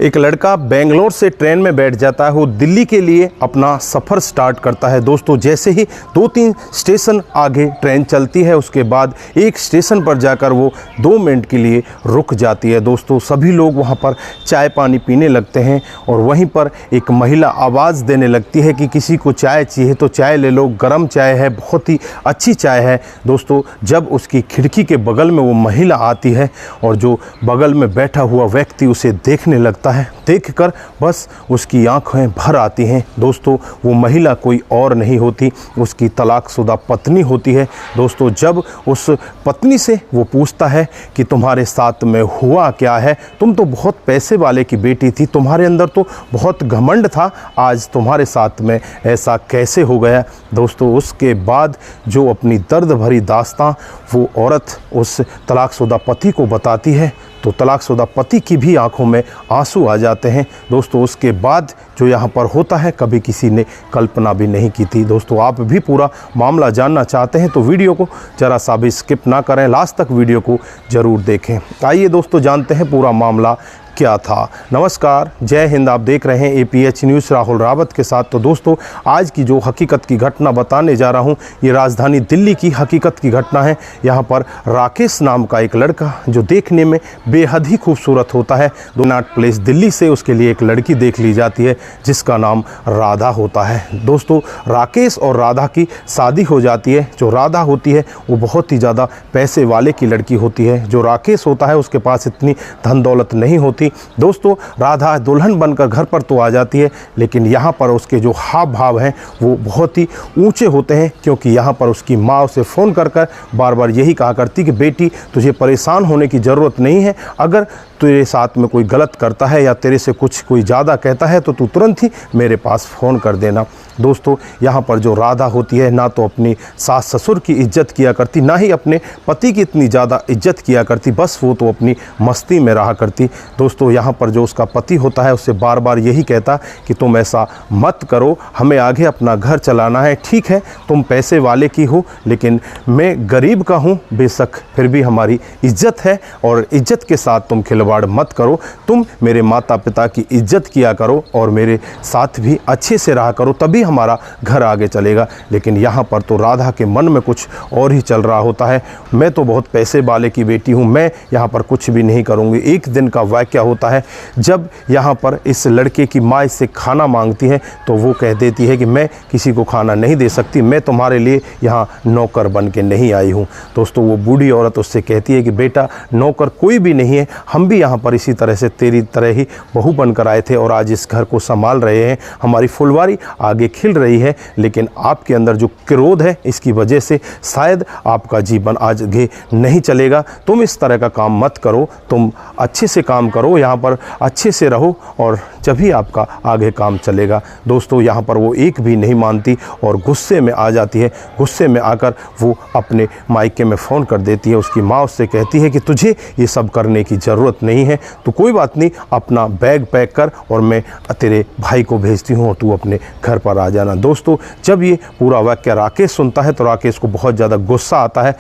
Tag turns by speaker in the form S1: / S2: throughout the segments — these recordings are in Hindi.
S1: एक लड़का बेंगलोर से ट्रेन में बैठ जाता है, वो दिल्ली के लिए अपना सफ़र स्टार्ट करता है। दोस्तों जैसे ही 2-3 स्टेशन आगे ट्रेन चलती है, उसके बाद एक स्टेशन पर जाकर वो 2 मिनट के लिए रुक जाती है। दोस्तों सभी लोग वहाँ पर चाय पानी पीने लगते हैं और वहीं पर एक महिला आवाज़ देने लगती है कि किसी को चाय चाहिए तो चाय ले लो, गर्म चाय है, बहुत ही अच्छी चाय है। दोस्तों जब उसकी खिड़की के बगल में वो महिला आती है और जो बगल में बैठा हुआ व्यक्ति उसे देखने लगता है, देखकर बस उसकी आंखें भर आती हैं। दोस्तों वो महिला कोई और नहीं होती, उसकी तलाकशुदा पत्नी होती है। दोस्तों जब उस पत्नी से वो पूछता है कि तुम्हारे साथ में हुआ क्या है, तुम तो बहुत पैसे वाले की बेटी थी, तुम्हारे अंदर तो बहुत घमंड था, आज तुम्हारे साथ में ऐसा कैसे हो गया। दोस्तों उसके बाद जो अपनी दर्द भरी दास्तां वो औरत उस तलाकशुदा पति को बताती है तो तलाकशुदा पति की भी आंखों में आंसू आ जाते हैं। दोस्तों उसके बाद जो यहाँ पर होता है कभी किसी ने कल्पना भी नहीं की थी। दोस्तों आप भी पूरा मामला जानना चाहते हैं तो वीडियो को ज़रा सा भी स्किप ना करें, लास्ट तक वीडियो को ज़रूर देखें। आइए दोस्तों जानते हैं पूरा मामला क्या था। नमस्कार, जय हिंद। आप देख रहे हैं APH न्यूज़ राहुल रावत के साथ। तो दोस्तों आज की जो हकीकत की घटना बताने जा रहा हूं, ये राजधानी दिल्ली की हकीकत की घटना है। यहां पर राकेश नाम का एक लड़का जो देखने में बेहद ही खूबसूरत होता है, दोनाट प्लेस दिल्ली से उसके लिए एक लड़की देख ली जाती है जिसका नाम राधा होता है। दोस्तों राकेश और राधा की शादी हो जाती है। जो राधा होती है वो बहुत ही ज़्यादा पैसे वाले की लड़की होती है। जो राकेश होता है उसके पास इतनी धन दौलत नहीं होती। दोस्तों राधा दुल्हन बनकर घर पर तो आ जाती है, लेकिन यहाँ पर उसके जो हाव भाव हैं वो बहुत ही ऊंचे होते हैं, क्योंकि यहाँ पर उसकी माँ उसे फ़ोन कर बार बार यही कहा करती कि बेटी तुझे परेशान होने की ज़रूरत नहीं है, अगर तेरे साथ में कोई गलत करता है या तेरे से कुछ कोई ज़्यादा कहता है तो तू तुरंत ही मेरे पास फ़ोन कर देना। दोस्तों यहाँ पर जो राधा होती है ना तो अपनी सास ससुर की इज्जत किया करती, ना ही अपने पति की इतनी ज़्यादा इज्जत किया करती, बस वो तो अपनी मस्ती में रहा करती। दोस्तों यहाँ पर जो उसका पति होता है उससे बार बार यही कहता कि तुम ऐसा मत करो, हमें आगे अपना घर चलाना है, ठीक है तुम पैसे वाले की हो लेकिन मैं गरीब का हूँ, बेशक फिर भी हमारी इज्जत है और इज्जत के साथ तुम खिलवाड़ मत करो, तुम मेरे माता पिता की इज्जत किया करो और मेरे साथ भी अच्छे से रहा करो, तभी हमारा घर आगे चलेगा। लेकिन यहाँ पर तो राधा के मन में कुछ और ही चल रहा होता है। मैं तो बहुत पैसे वाले की बेटी हूँ, मैं यहाँ पर कुछ भी नहीं करूँगी। एक दिन का वाक़या होता है जब यहाँ पर इस लड़के की माँ इससे खाना मांगती है तो वो कह देती है कि मैं किसी को खाना नहीं दे सकती, मैं तुम्हारे लिए यहाँ नौकर बन के नहीं आई हूँ। दोस्तों वो बूढ़ी औरत उससे कहती है कि बेटा नौकर कोई भी नहीं है, हम भी यहाँ पर इसी तरह से तेरी तरह ही बहू बनकर आए थे और आज इस घर को संभाल रहे हैं, हमारी फुलवारी आगे खिल रही है, लेकिन आपके अंदर जो क्रोध है इसकी वजह से शायद आपका जीवन आगे नहीं चलेगा। तुम इस तरह का काम मत करो, तुम अच्छे से काम करो, यहाँ पर अच्छे से रहो और जब ही आपका आगे काम चलेगा। दोस्तों यहाँ पर वो एक भी नहीं मानती और गुस्से में आ जाती है। गुस्से में आकर वो अपने मायके में फ़ोन कर देती है। उसकी माँ उससे कहती है कि तुझे ये सब करने की ज़रूरत नहीं है, तो कोई बात नहीं, अपना बैग पैक कर और मैं तेरे भाई को भेजती हूँ और तू अपने घर पर आ जाना। दोस्तों जब ये पूरा वाक्य राकेश सुनता है तो राकेश को बहुत ज़्यादा गुस्सा आता है।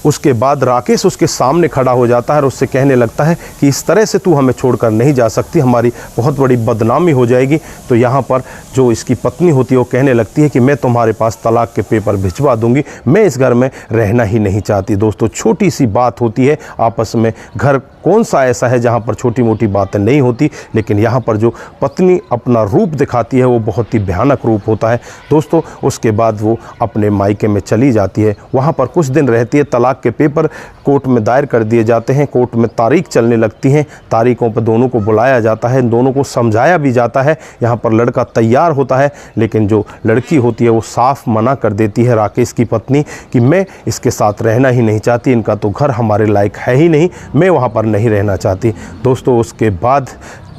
S1: उसके बाद राकेश उसके सामने खड़ा हो जाता है और उससे कहने लगता है कि इस तरह से तू हमें छोड़कर नहीं जा सकती, हमारी बहुत बड़ी बदनामी हो जाएगी। तो यहाँ पर जो इसकी पत्नी होती है वो कहने लगती है कि मैं तुम्हारे पास तलाक के पेपर भिजवा दूंगी, मैं इस घर में रहना ही नहीं चाहती। दोस्तों छोटी सी बात होती है आपस में, घर कौन सा ऐसा है जहाँ पर छोटी मोटी बातें नहीं होती, लेकिन यहाँ पर जो पत्नी अपना रूप दिखाती है वो बहुत ही भयानक रूप होता है। दोस्तों उसके बाद वो अपने मायके में चली जाती है, वहाँ पर कुछ दिन रहती है। तलाक के पेपर कोर्ट में दायर कर दिए जाते हैं, कोर्ट में तारीख चलने लगती हैं, तारीखों पर दोनों को बुलाया जाता है, दोनों को समझाया भी जाता है। यहाँ पर लड़का तैयार होता है, लेकिन जो लड़की होती है वो साफ मना कर देती है राकेश की पत्नी कि मैं इसके साथ रहना ही नहीं चाहती, इनका तो घर हमारे लायक है ही नहीं, मैं वहाँ पर नहीं रहना चाहती। दोस्तों उसके बाद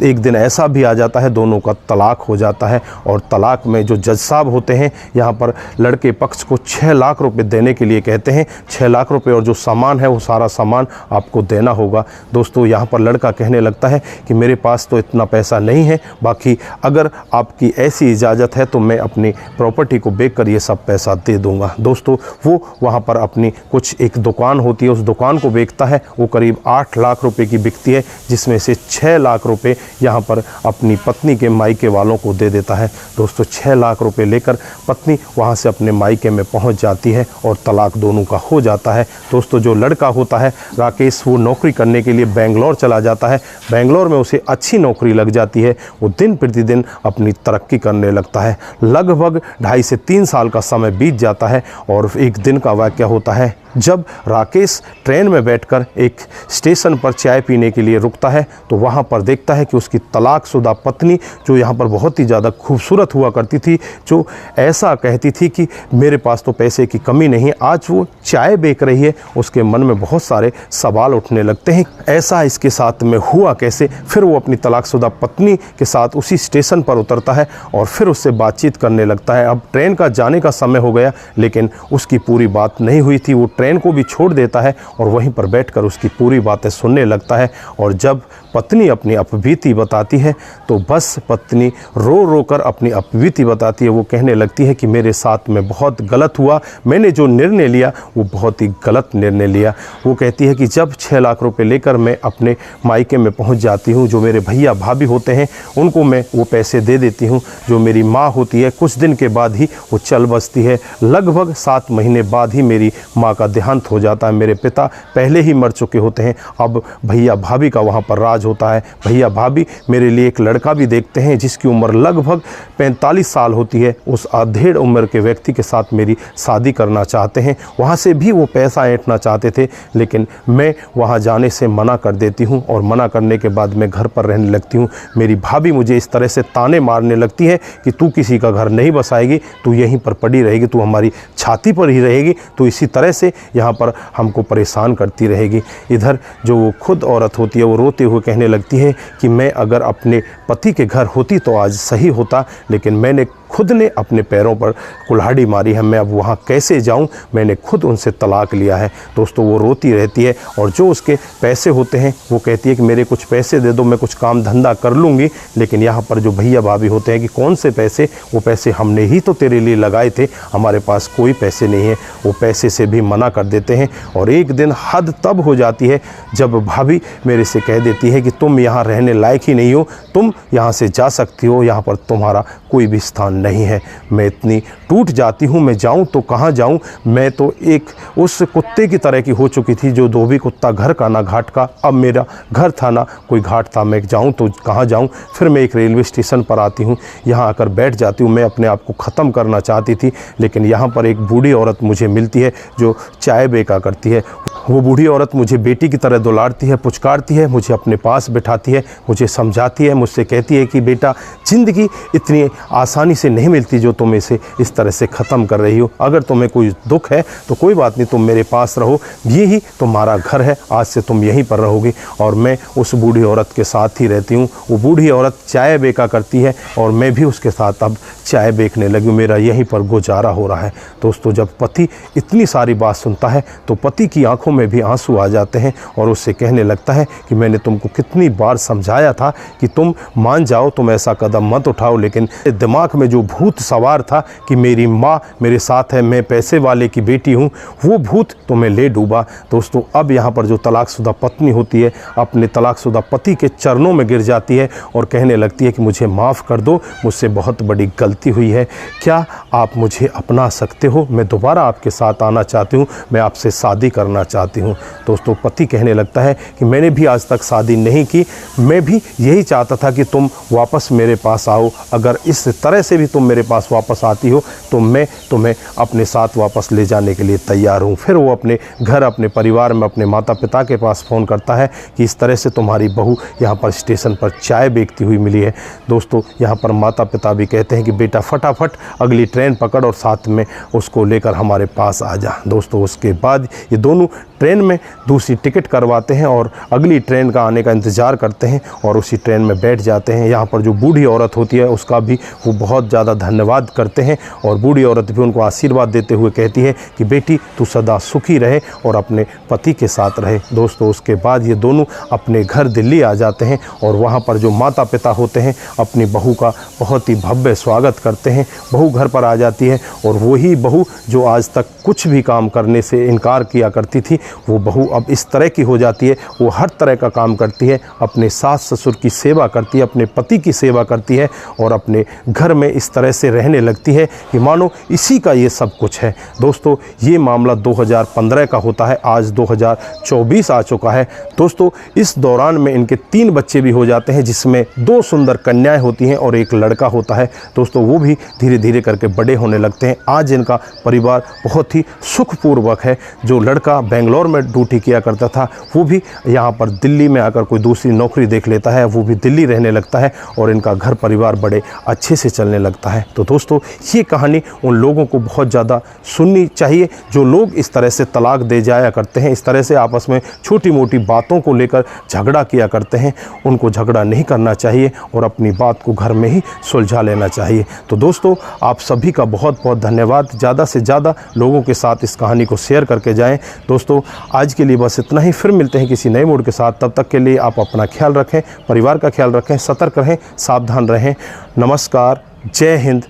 S1: एक दिन ऐसा भी आ जाता है दोनों का तलाक हो जाता है और तलाक में जो जज साहब होते हैं यहाँ पर लड़के पक्ष को 6 लाख रुपए देने के लिए कहते हैं। 6 लाख रुपए और जो सामान है वो सारा सामान आपको देना होगा। दोस्तों यहाँ पर लड़का कहने लगता है कि मेरे पास तो इतना पैसा नहीं है, बाकी अगर आपकी ऐसी इजाज़त है तो मैं अपनी प्रॉपर्टी को बेच कर ये सब पैसा दे दूँगा। दोस्तों वो वहाँ पर अपनी कुछ एक दुकान होती है, उस दुकान को बेचता है, वो करीब 8 लाख रुपये की बिकती है, जिसमें से 6 लाख रुपये यहाँ पर अपनी पत्नी के मायके वालों को दे देता है। दोस्तों 6 लाख रुपए लेकर पत्नी वहाँ से अपने मायके में पहुँच जाती है और तलाक दोनों का हो जाता है। दोस्तों जो लड़का होता है राकेश, वो नौकरी करने के लिए बेंगलोर चला जाता है। बेंगलोर में उसे अच्छी नौकरी लग जाती है। वो दिन प्रतिदिन अपनी तरक्की करने लगता है। लगभग 2.5 से 3 साल का समय बीत जाता है और एक दिन का वाक़या होता है जब राकेश ट्रेन में बैठकर एक स्टेशन पर चाय पीने के लिए रुकता है तो वहाँ पर देखता है कि उसकी तलाकशुदा पत्नी, जो यहाँ पर बहुत ही ज़्यादा खूबसूरत हुआ करती थी, जो ऐसा कहती थी कि मेरे पास तो पैसे की कमी नहीं, आज वो चाय बेच रही है। उसके मन में बहुत सारे सवाल उठने लगते हैं, ऐसा इसके साथ में हुआ कैसे। फिर वो अपनी तलाकशुदा पत्नी के साथ उसी स्टेशन पर उतरता है और फिर उससे बातचीत करने लगता है। अब ट्रेन का जाने का समय हो गया, लेकिन उसकी पूरी बात नहीं हुई थी। वो ट्रेन को भी छोड़ देता है और वहीं पर बैठकर उसकी पूरी बातें सुनने लगता है। और जब पत्नी अपनी अपबीती बताती है तो बस पत्नी रो रो कर अपनी अपबीती बताती है। वो कहने लगती है कि मेरे साथ में बहुत गलत हुआ, मैंने जो निर्णय लिया वो बहुत ही गलत निर्णय लिया। वो कहती है कि जब 6 लाख रुपए लेकर मैं अपने मायके में पहुंच जाती हूं, जो मेरे भैया भाभी होते हैं उनको मैं वो पैसे दे देती हूं। जो मेरी माँ होती है कुछ दिन के बाद ही वो चल बसती है। लगभग 7 महीने बाद ही मेरी माँ का देहांत हो जाता है। मेरे पिता पहले ही मर चुके होते हैं। अब भैया भाभी का वहाँ पर राज होता है। भैया भाभी मेरे लिए एक लड़का भी देखते हैं जिसकी उम्र लगभग 45 साल होती है। उस अधेड़ उम्र के व्यक्ति के साथ मेरी शादी करना चाहते हैं। वहाँ से भी वो पैसा ऐंठना चाहते थे, लेकिन मैं वहाँ जाने से मना कर देती हूँ और मना करने के बाद मैं घर पर रहने लगती हूँ। मेरी भाभी मुझे इस तरह से ताने मारने लगती है कि तू किसी का घर नहीं बसाएगी, तू यहीं पर पड़ी रहेगी, तू हमारी छाती पर ही रहेगी, तो इसी तरह से यहाँ पर हमको परेशान करती रहेगी। इधर जो वो खुद औरत होती है वो रोते हुए कहने लगती है कि मैं अगर अपने पति के घर होती तो आज सही होता, लेकिन मैंने खुद ने अपने पैरों पर कुल्हाड़ी मारी है, मैं अब वहाँ कैसे जाऊँ, मैंने खुद उनसे तलाक लिया है। दोस्तों वो रोती रहती है और जो उसके पैसे होते हैं वो कहती है कि मेरे कुछ पैसे दे दो, मैं कुछ काम धंधा कर लूँगी। लेकिन यहाँ पर जो भैया भाभी होते हैं कि कौन से पैसे, वो पैसे हमने ही तो तेरे लिए लगाए थे, हमारे पास कोई पैसे नहीं है। वो पैसे से भी मना कर देते हैं। और एक दिन हद तब हो जाती है जब भाभी मेरे से कह देती है कि तुम यहाँ रहने लायक ही नहीं हो, तुम यहाँ से जा सकती हो, यहाँ पर तुम्हारा कोई भी स्थान नहीं है। मैं इतनी टूट जाती हूँ, मैं जाऊँ तो कहाँ जाऊँ। मैं तो एक उस कुत्ते की तरह की हो चुकी थी जो धोबी कुत्ता घर का ना घाट का। अब मेरा घर था ना कोई घाट था, मैं जाऊँ तो कहाँ जाऊँ। फिर मैं एक रेलवे स्टेशन पर आती हूँ, यहाँ आकर बैठ जाती हूँ। मैं अपने आप को ख़त्म करना चाहती थी, लेकिन यहाँ पर एक बूढ़ी औरत मुझे मिलती है जो चाय बेचा करती है। वो बूढ़ी औरत मुझे बेटी की तरह दुलारती है, पुचकारती है, मुझे अपने पास बिठाती है, मुझे समझाती है, मुझसे कहती है कि बेटा ज़िंदगी इतनी आसानी से नहीं मिलती जो तुम इसे इस तरह से ख़त्म कर रही हो। अगर तुम्हें कोई दुख है तो कोई बात नहीं, तुम मेरे पास रहो, यही तुम्हारा घर है, आज से तुम यहीं पर रहोगी। और मैं उस बूढ़ी औरत के साथ ही रहती हूँ। वो बूढ़ी औरत चाय बेचा करती है और मैं भी उसके साथ अब चाय बेचने लगी। मेरा यहीं पर गुजारा हो रहा है। दोस्तों जब पति इतनी सारी बात सुनता है तो पति की आंखों में भी आंसू आ जाते हैं और उससे कहने लगता है कि मैंने तुमको कितनी बार समझाया था कि तुम मान जाओ, तुम ऐसा कदम मत उठाओ, लेकिन दिमाग में जो भूत सवार था कि मेरी माँ मेरे साथ है, मैं पैसे वाले की बेटी हूँ, वो भूत तुम्हें ले डूबा। दोस्तों अब यहाँ पर जो तलाकशुदा पत्नी होती है अपने तलाकशुदा पति के चरणों में गिर जाती है और कहने लगती है कि मुझे माफ़ कर दो, मुझसे बहुत बड़ी गलती हुई है, क्या आप मुझे अपना सकते हो, मैं दोबारा आपके साथ आना चाहती हूँ, मैं आपसे शादी करना चाहती हूँ। दोस्तों पति कहने लगता है कि मैंने भी आज तक शादी नहीं की, मैं भी यही चाहता था कि तुम वापस मेरे पास आओ, अगर इस तरह से भी तुम मेरे पास वापस आती हो तो मैं तुम्हें अपने साथ वापस ले जाने के लिए तैयार हूँ। फिर वो अपने घर, अपने परिवार में अपने माता पिता के पास फ़ोन करता है कि इस तरह से तुम्हारी बहू यहाँ पर स्टेशन पर चाय बेचती हुई मिली है। दोस्तों यहाँ पर माता पिता भी कहते हैं कि बेटा फटाफट अगली ट्रेन पकड़ और साथ में उसको लेकर हमारे पास आ जा। दोस्तों उसके बाद ये दोनों ट्रेन में दूसरी टिकट करवाते हैं और अगली ट्रेन का आने का इंतज़ार करते हैं और उसी ट्रेन में बैठ जाते हैं। यहाँ पर जो बूढ़ी औरत होती है उसका भी वो बहुत ज़्यादा धन्यवाद करते हैं और बूढ़ी औरत भी उनको आशीर्वाद देते हुए कहती है कि बेटी तू सदा सुखी रहे और अपने पति के साथ रहे। दोस्तों उसके बाद ये दोनों अपने घर दिल्ली आ जाते हैं और वहाँ पर जो माता पिता होते हैं अपनी बहू का बहुत ही भव्य स्वागत करते हैं। बहू घर पर आ जाती है और वही बहू जो आज तक कुछ भी काम करने से इनकार किया करती थी, वो बहू अब इस तरह की हो जाती है, वो हर तरह का काम करती है, अपने सास ससुर की सेवा करती है, अपने पति की सेवा करती है और अपने घर में इस तरह से रहने लगती है कि मानो इसी का ये सब कुछ है। दोस्तों ये मामला 2015 का होता है, आज 2024 आ चुका है। दोस्तों इस दौरान में इनके 3 बच्चे भी हो जाते हैं, जिसमें 2 सुंदर कन्याएं होती हैं और एक लड़का होता है। दोस्तों वो भी धीरे धीरे करके बड़े होने लगते हैं। आज इनका परिवार बहुत ही सुखपूर्वक है। जो लड़का बेंगलोर में ड्यूटी किया करता था वो भी यहाँ पर दिल्ली में आकर कोई दूसरी नौकरी देख लेता है, वो भी दिल्ली रहने लगता है और इनका घर परिवार बड़े अच्छे से चलने लगता है। तो दोस्तों ये कहानी उन लोगों को बहुत ज़्यादा सुननी चाहिए जो लोग इस तरह से तलाक दे जाया करते हैं, इस तरह से आपस में छोटी मोटी बातों को लेकर झगड़ा किया करते हैं। उनको झगड़ा नहीं करना चाहिए और अपनी बात को घर में ही सुलझा लेना चाहिए। तो दोस्तों आप सभी का बहुत बहुत धन्यवाद। ज़्यादा से ज़्यादा लोगों के साथ इस कहानी को शेयर करके जाएं। दोस्तों आज के लिए बस इतना ही, फिर मिलते हैं किसी नए मूड के साथ। तब तक के लिए आप अपना ख्याल रखें, परिवार का ख्याल रखें, सतर्क रहें, सावधान रहें। नमस्कार, जय हिंद,